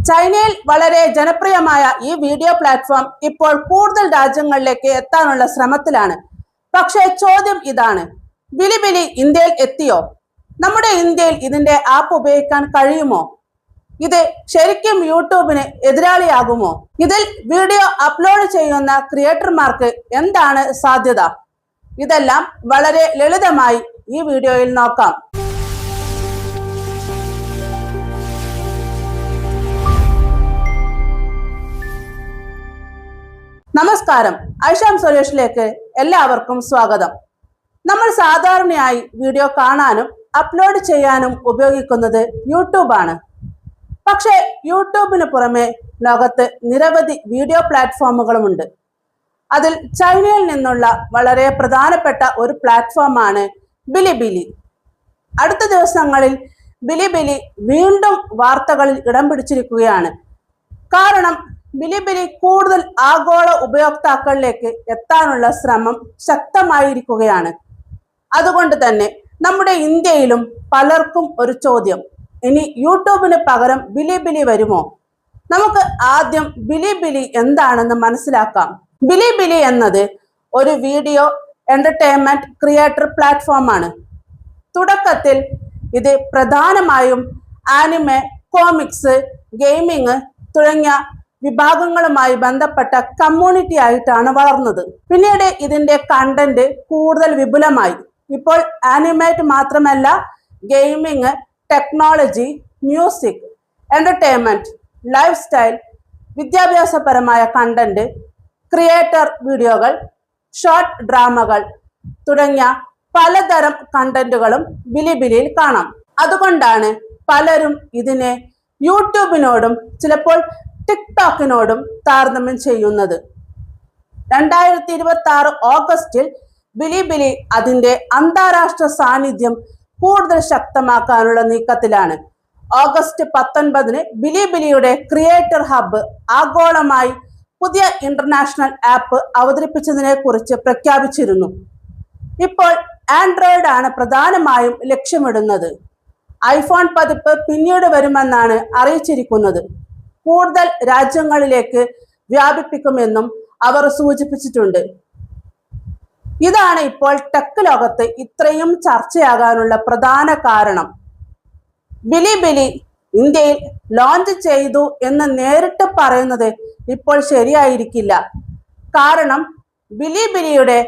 ചൈനയിൽ വളരെ ജനപ്രിയമായ ഈ വീഡിയോ പ്ലാറ്റ്ഫോം ഇപ്പോൾ കൂടുതൽ രാജ്യങ്ങളിലേക്ക് എത്താനുള്ള ശ്രമത്തിലാണ്. പക്ഷേ ചോദ്യം ഇതാണ്, ബിലിബിലി ഇന്ത്യയിൽ എത്തിയോ? നമ്മുടെ ഇന്ത്യയിൽ ഇതിന്റെ ആപ്പ് ഉപയോഗിക്കാൻ കഴിയുമോ? ഇത് ശരിക്കും യൂട്യൂബിന് എതിരാളിയാകുമോ? ഇതിൽ വീഡിയോ അപ്ലോഡ് ചെയ്യുന്ന ക്രിയേറ്റർമാർക്ക് എന്താണ് സാധ്യത? ഇതെല്ലാം വളരെ ലളിതമായി ഈ വീഡിയോയിൽ നോക്കാം. നമസ്കാരം, ഐഷാം സൊല്യൂഷനിലേക്ക് എല്ലാവർക്കും സ്വാഗതം. നമ്മൾ സാധാരണയായി വീഡിയോ കാണാനും അപ്ലോഡ് ചെയ്യാനും ഉപയോഗിക്കുന്നത് യൂട്യൂബാണ്. പക്ഷേ യൂട്യൂബിന് പുറമെ ലോകത്ത് നിരവധി വീഡിയോ പ്ലാറ്റ്ഫോമുകളുമുണ്ട്. അതിൽ ചൈനയിൽ നിന്നുള്ള വളരെ പ്രധാനപ്പെട്ട ഒരു പ്ലാറ്റ്ഫോമാണ് ബിലിബിലി. അടുത്ത ദിവസങ്ങളിൽ ബിലിബിലി വീണ്ടും വാർത്തകളിൽ ഇടം പിടിച്ചിരിക്കുകയാണ്. കാരണം ബിലിബിലി കൂടുതൽ ആഗോള ഉപയോക്താക്കളിലേക്ക് എത്താനുള്ള ശ്രമം ശക്തമായിരിക്കുകയാണ്. അതുകൊണ്ട് തന്നെ നമ്മുടെ ഇന്ത്യയിലും പലർക്കും ഒരു ചോദ്യം, ഇനി യൂട്യൂബിന് പകരം ബിലിബിലി വരുമോ? നമുക്ക് ആദ്യം ബിലിബിലി എന്താണെന്ന് മനസ്സിലാക്കാം. ബിലിബിലി എന്നത് ഒരു വീഡിയോ എന്റർടൈൻമെന്റ് ക്രിയേറ്റർ പ്ലാറ്റ്ഫോമാണ്. തുടക്കത്തിൽ ഇത് പ്രധാനമായും ആനിമെ, കോമിക്സ്, ഗെയിമിംഗ് തുടങ്ങിയ വിഭാഗങ്ങളുമായി ബന്ധപ്പെട്ട കമ്മ്യൂണിറ്റി ആയിട്ടാണ് വളർന്നത്. പിന്നീട് ഇതിന്റെ കണ്ടന്റ് കൂടുതൽ വിപുലമായി. ഇപ്പോൾ ആനിമേറ്റ് മാത്രമല്ല, gaming, technology, music, entertainment, life style, വിദ്യാഭ്യാസപരമായ കണ്ടന്റ്, ക്രിയേറ്റർ വീഡിയോകൾ, ഷോർട്ട് ഡ്രാമകൾ തുടങ്ങിയ പലതരം കണ്ടന്റുകളും ബിലിബിലിയിൽ കാണാം. അതുകൊണ്ടാണ് പലരും ഇതിനെ യൂട്യൂബിനോടും ചിലപ്പോൾ ടിക്ടോക്കിനോടും താരതമ്യം ചെയ്യുന്നത്. 2026 ഓഗസ്റ്റിൽ ബിലിബിലി അതിന്റെ അന്താരാഷ്ട്ര സാന്നിധ്യം കൂടുതൽ ശക്തമാക്കാനുള്ള നീക്കത്തിലാണ്. ഓഗസ്റ്റ് 19 ബിലിബിലിയുടെ ക്രിയേറ്റർ ഹബ്ബ് ആഗോളമായി പുതിയ ഇന്റർനാഷണൽ ആപ്പ് അവതരിപ്പിച്ചതിനെ കുറിച്ച് പ്രഖ്യാപിച്ചിരുന്നു. ഇപ്പോൾ ആൻഡ്രോയിഡ് ആണ് പ്രധാനമായും ലക്ഷ്യമിടുന്നത്. ഐഫോൺ പതിപ്പ് പിന്നീട് വരുമെന്നാണ് അറിയിച്ചിരിക്കുന്നത്. കൂടുതൽ രാജ്യങ്ങളിലേക്ക് വ്യാപിപ്പിക്കുമെന്നും അവർ സൂചിപ്പിച്ചിട്ടുണ്ട്. ഇതാണ് ഇപ്പോൾ ടെക് ലോകത്ത് ഇത്രയും ചർച്ചയാകാനുള്ള പ്രധാന കാരണം. ബിലിബിലി ഇന്ത്യയിൽ ലോഞ്ച് ചെയ്തു എന്ന് നേരിട്ട് പറയുന്നത് ഇപ്പോൾ ശരിയായിരിക്കില്ല. കാരണം ബിലിബിലിയുടെ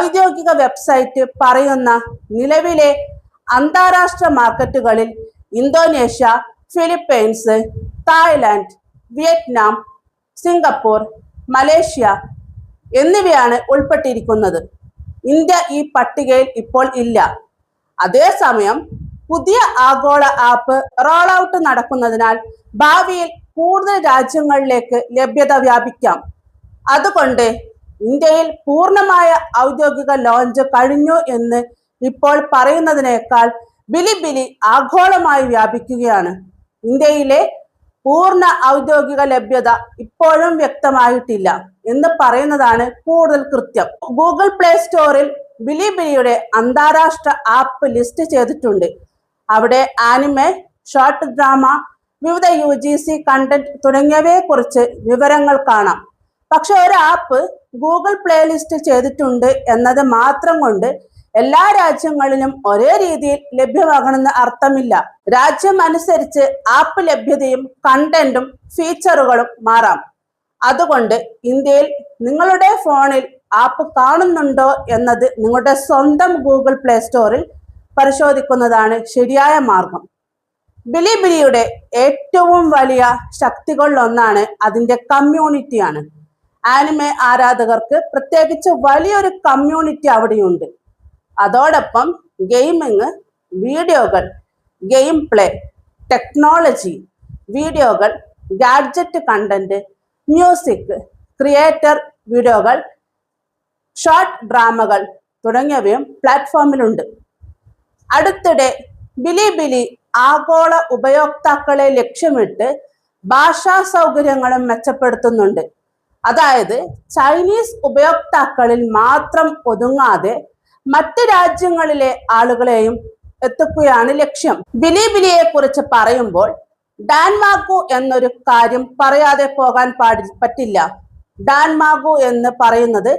ഔദ്യോഗിക വെബ്സൈറ്റ് പറയുന്ന നിലവിലെ അന്താരാഷ്ട്ര മാർക്കറ്റുകളിൽ Indonesia, Philippines, Thailand, Vietnam, Singapore, Malaysia എന്നിവയാണ് ഉൾപ്പെട്ടിരിക്കുന്നത്. ഇന്ത്യ ഈ പട്ടികയിൽ ഇപ്പോൾ ഇല്ല. അതേസമയം പുതിയ ആഗോള ആപ്പ് റോൾ ഔട്ട് നടക്കുന്നതിനാൽ ഭാവിയിൽ കൂടുതൽ രാജ്യങ്ങളിലേക്ക് ലഭ്യത വ്യാപിക്കാം. അതുകൊണ്ട് ഇന്ത്യയിൽ പൂർണ്ണമായ ഔദ്യോഗിക ലോഞ്ച് കഴിഞ്ഞു എന്ന് ഇപ്പോൾ പറയുന്നതിനേക്കാൾ ബിലിബിലി ആഗോളമായി വ്യാപിക്കുകയാണ്. ഇന്ത്യയിലെ പൂർണ്ണ ഔദ്യോഗിക ലഭ്യത ഇപ്പോഴും വ്യക്തമായിട്ടില്ല എന്ന് പറയുന്നതാണ് കൂടുതൽ കൃത്യം. ഗൂഗിൾ പ്ലേ സ്റ്റോറിൽ ബിലിബിലിയുടെ അന്താരാഷ്ട്ര ആപ്പ് ലിസ്റ്റ് ചെയ്തിട്ടുണ്ട്. അവിടെ ആനിമെ, ഷോർട്ട് ഡ്രാമ, വിവിധ UGC കണ്ടന്റ് തുടങ്ങിയവയെ കുറിച്ച് വിവരങ്ങൾ കാണാം. പക്ഷെ ഒരു ആപ്പ് ഗൂഗിൾ പ്ലേ ലിസ്റ്റ് ചെയ്തിട്ടുണ്ട് എന്നത് മാത്രം കൊണ്ട് എല്ലാ രാജ്യങ്ങളിലും ഒരേ രീതിയിൽ ലഭ്യമാകണമെന്ന് അർത്ഥമില്ല. രാജ്യം അനുസരിച്ച് ആപ്പ് ലഭ്യതയും കണ്ടന്റും ഫീച്ചറുകളും മാറാം. അതുകൊണ്ട് ഇന്ത്യയിൽ നിങ്ങളുടെ ഫോണിൽ ആപ്പ് കാണുന്നുണ്ടോ എന്നത് നിങ്ങളുടെ സ്വന്തം ഗൂഗിൾ പ്ലേ സ്റ്റോറിൽ പരിശോധിക്കുന്നതാണ് ശരിയായ മാർഗം. ബിലിബിലിയുടെ ഏറ്റവും വലിയ ശക്തികളിലൊന്നാണ് അതിന്റെ കമ്മ്യൂണിറ്റിയാണ്. ആനിമെ ആരാധകർക്ക് പ്രത്യേകിച്ച് വലിയൊരു കമ്മ്യൂണിറ്റി അവിടെയുണ്ട്. അതോടൊപ്പം ഗെയിമിംഗ്, വീഡിയോകൾ, ഗെയിം പ്ലേ, ടെക്നോളജി വീഡിയോകൾ, ഗാഡ്ജറ്റ് കണ്ടന്റ്, മ്യൂസിക്, ക്രിയേറ്റർ വീഡിയോകൾ, ഷോർട്ട് ഡ്രാമകൾ തുടങ്ങിയവയും പ്ലാറ്റ്ഫോമിലുണ്ട്. അടുത്തിടെ ബിലിബിലി ആഗോള ഉപയോക്താക്കളെ ലക്ഷ്യമിട്ട് ഭാഷാ സൗകര്യങ്ങളും മെച്ചപ്പെടുത്തുന്നുണ്ട്. അതായത് ചൈനീസ് ഉപയോക്താക്കളിൽ മാത്രം ഒതുങ്ങാതെ മറ്റ് രാജ്യങ്ങളിലെ ആളുകളെയും എത്തിക്കുകയാണ് ലക്ഷ്യം. ബിലിബിലിയെ കുറിച്ച് പറയുമ്പോൾ ഡാൻ മാഗു എന്നൊരു കാര്യം പറയാതെ പോകാൻ പറ്റില്ല. ഡാൻ മാഗു എന്ന് പറയുന്നത്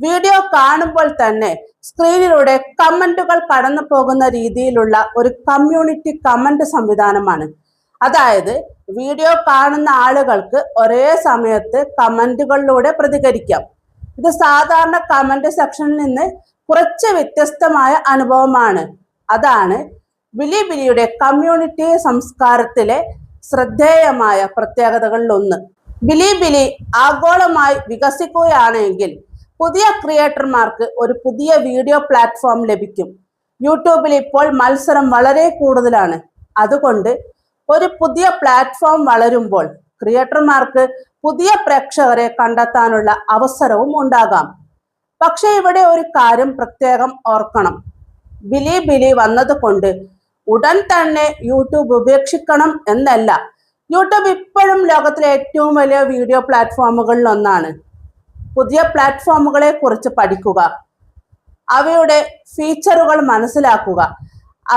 വീഡിയോ കാണുമ്പോൾ തന്നെ സ്ക്രീനിലൂടെ കമന്റുകൾ കടന്നു പോകുന്ന രീതിയിലുള്ള ഒരു കമ്മ്യൂണിറ്റി കമന്റ് സംവിധാനമാണ്. അതായത് വീഡിയോ കാണുന്ന ആളുകൾക്ക് ഒരേ സമയത്ത് കമന്റുകളിലൂടെ പ്രതികരിക്കാം. ഇത് സാധാരണ കമന്റ് സെക്ഷനിൽ നിന്ന് കുറച്ച് വ്യത്യസ്തമായ അനുഭവമാണ്. അതാണ് ബിലിബിലിയുടെ കമ്മ്യൂണിറ്റി സംസ്കാരത്തിലെ ശ്രദ്ധേയമായ പ്രത്യേകതകളിൽ ഒന്ന്. ബിലിബിലി ആഗോളമായി വികസിക്കുകയാണെങ്കിൽ പുതിയ ക്രിയേറ്റർമാർക്ക് ഒരു പുതിയ വീഡിയോ പ്ലാറ്റ്ഫോം ലഭിക്കും. യൂട്യൂബിൽ ഇപ്പോൾ മത്സരം വളരെ കൂടുതലാണ്. അതുകൊണ്ട് ഒരു പുതിയ പ്ലാറ്റ്ഫോം വളരുമ്പോൾ ക്രിയേറ്റർമാർക്ക് പുതിയ പ്രേക്ഷകരെ കണ്ടെത്താനുള്ള അവസരവും ഉണ്ടാകാം. പക്ഷെ ഇവിടെ ഒരു കാര്യം പ്രത്യേകം ഓർക്കണം. ബിലിബിലി വന്നതുകൊണ്ട് ഉടൻ തന്നെ യൂട്യൂബ് ഉപേക്ഷിക്കണം എന്നല്ല. യൂട്യൂബ് ഇപ്പോഴും ലോകത്തിലെ ഏറ്റവും വലിയ വീഡിയോ പ്ലാറ്റ്ഫോമുകളിൽ ഒന്നാണ്. പുതിയ പ്ലാറ്റ്ഫോമുകളെ കുറിച്ച് പഠിക്കുക, അവയുടെ ഫീച്ചറുകൾ മനസ്സിലാക്കുക,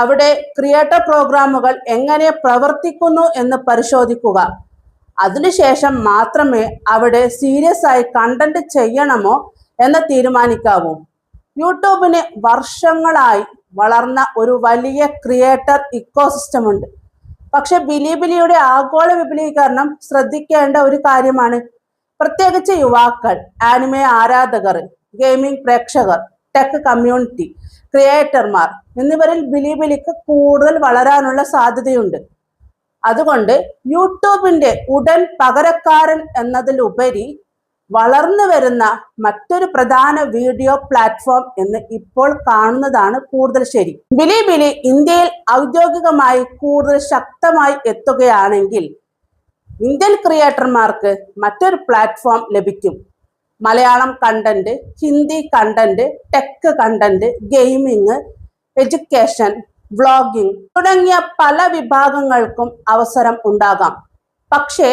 അവിടെ ക്രിയേറ്റർ പ്രോഗ്രാമുകൾ എങ്ങനെ പ്രവർത്തിക്കുന്നു എന്ന് പരിശോധിക്കുക. അതിനുശേഷം മാത്രമേ അവിടെ സീരിയസ് ആയി കണ്ടന്റ് ചെയ്യണമോ എന്ന് തീരുമാനിക്കാവൂ. യൂട്യൂബിന് വർഷങ്ങളായി വളർന്ന ഒരു വലിയ ക്രിയേറ്റർ ഇക്കോസിസ്റ്റം ഉണ്ട്. പക്ഷെ ബിലിബിലിയുടെ ആഗോള വിപുലീകരണം ശ്രദ്ധിക്കേണ്ട ഒരു കാര്യമാണ്. പ്രത്യേകിച്ച് യുവാക്കൾ, ആനിമെ ആരാധകർ, ഗെയിമിംഗ് പ്രേക്ഷകർ, ടെക് കമ്മ്യൂണിറ്റി, ക്രിയേറ്റർമാർ എന്നിവരിൽ ബിലിബിലിക്ക് കൂടുതൽ വളരാനുള്ള സാധ്യതയുണ്ട്. അതുകൊണ്ട് യൂട്യൂബിന്റെ ഉടൻ പകരക്കാരൻ എന്നതിലുപരി വളർന്നു വരുന്ന മറ്റൊരു പ്രധാന വീഡിയോ പ്ലാറ്റ്ഫോം എന്ന് ഇപ്പോൾ കാണുന്നതാണ് കൂടുതൽ ശരി. ബിലിബിലി ഇന്ത്യയിൽ ഔദ്യോഗികമായി കൂടുതൽ ശക്തമായി എത്തുകയാണെങ്കിൽ ഇന്ത്യൻ ക്രിയേറ്റർമാർക്ക് മറ്റൊരു പ്ലാറ്റ്ഫോം ലഭിക്കും. Malayalam content, Hindi content, tech content, gaming, education, vlogging തുടങ്ങിയ പല വിഭാഗങ്ങൾക്കും അവസരം ഉണ്ടാകാം. പക്ഷേ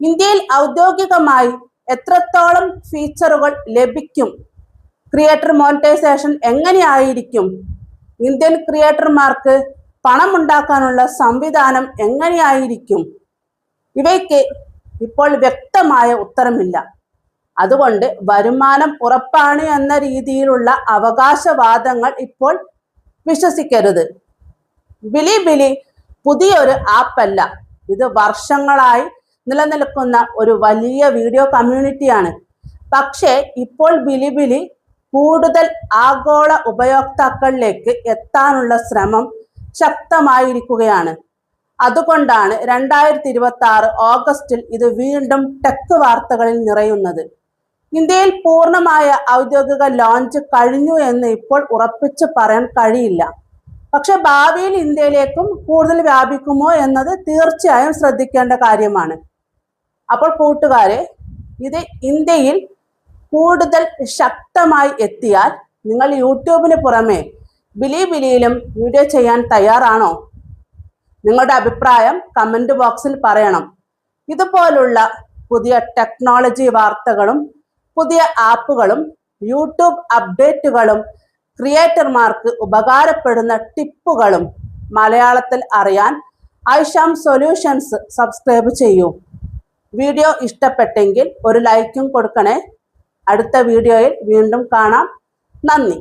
ഇന്ത്യയിൽ ഔദ്യോഗികമായി എത്രത്തോളം ഫീച്ചറുകൾ ലഭിക്കും? ക്രിയേറ്റർ മോണിറ്റൈസേഷൻ എങ്ങനെയായിരിക്കും? ഇന്ത്യൻ ക്രിയേറ്റർമാർക്ക് പണമുണ്ടാക്കാനുള്ള സംവിധാനം എങ്ങനെയായിരിക്കും? ഇവയ്ക്ക് ഇപ്പോൾ വ്യക്തമായ ഉത്തരമില്ല. അതുകൊണ്ട് വരുമാനം ഉറപ്പാണ് എന്ന രീതിയിലുള്ള അവകാശവാദങ്ങൾ ഇപ്പോൾ വിശ്വസിക്കരുത്. ബിലിബിലി പുതിയൊരു ആപ്പല്ല. ഇത് വർഷങ്ങളായി നിലനിൽക്കുന്ന ഒരു വലിയ വീഡിയോ കമ്മ്യൂണിറ്റിയാണ്. പക്ഷേ ഇപ്പോൾ ബിലിബിലി കൂടുതൽ ആഗോള ഉപയോക്താക്കളിലേക്ക് എത്താനുള്ള ശ്രമം ശക്തമായിരിക്കുകയാണ്. അതുകൊണ്ടാണ് 2026 ഓഗസ്റ്റിൽ ഇത് വീണ്ടും ടെക് വാർത്തകളിൽ നിറയുന്നത്. ഇന്ത്യയിൽ പൂർണ്ണമായ ഔദ്യോഗിക ലോഞ്ച് കഴിഞ്ഞു എന്ന് ഇപ്പോൾ ഉറപ്പിച്ചു പറയാൻ കഴിയില്ല. പക്ഷെ ഭാവിയിൽ ഇന്ത്യയിലേക്കും കൂടുതൽ വ്യാപിക്കുമോ എന്നത് തീർച്ചയായും ശ്രദ്ധിക്കേണ്ട കാര്യമാണ്. അപ്പോൾ കൂട്ടുകാരെ, ഇത് ഇന്ത്യയിൽ കൂടുതൽ ശക്തമായി എത്തിയാൽ നിങ്ങൾ യൂട്യൂബിന് പുറമെ ബിലിബിലിയിലും വീഡിയോ ചെയ്യാൻ തയ്യാറാണോ? നിങ്ങളുടെ അഭിപ്രായം കമന്റ് ബോക്സിൽ പറയണം. ഇതുപോലുള്ള പുതിയ ടെക്നോളജി വാർത്തകളും പുതിയ ആപ്പുകളും യൂട്യൂബ് അപ്ഡേറ്റുകളും ക്രിയേറ്റർമാർക്ക് ഉപകാരപ്പെടുന്ന ടിപ്പുകളും മലയാളത്തിൽ അറിയാൻ ഐഷാം സൊല്യൂഷൻസ് സബ്സ്ക്രൈബ് ചെയ്യൂ. വീഡിയോ ഇഷ്ടപ്പെട്ടെങ്കിൽ ഒരു ലൈക്കും കൊടുക്കണേ. അടുത്ത വീഡിയോയിൽ വീണ്ടും കാണാം. നന്ദി.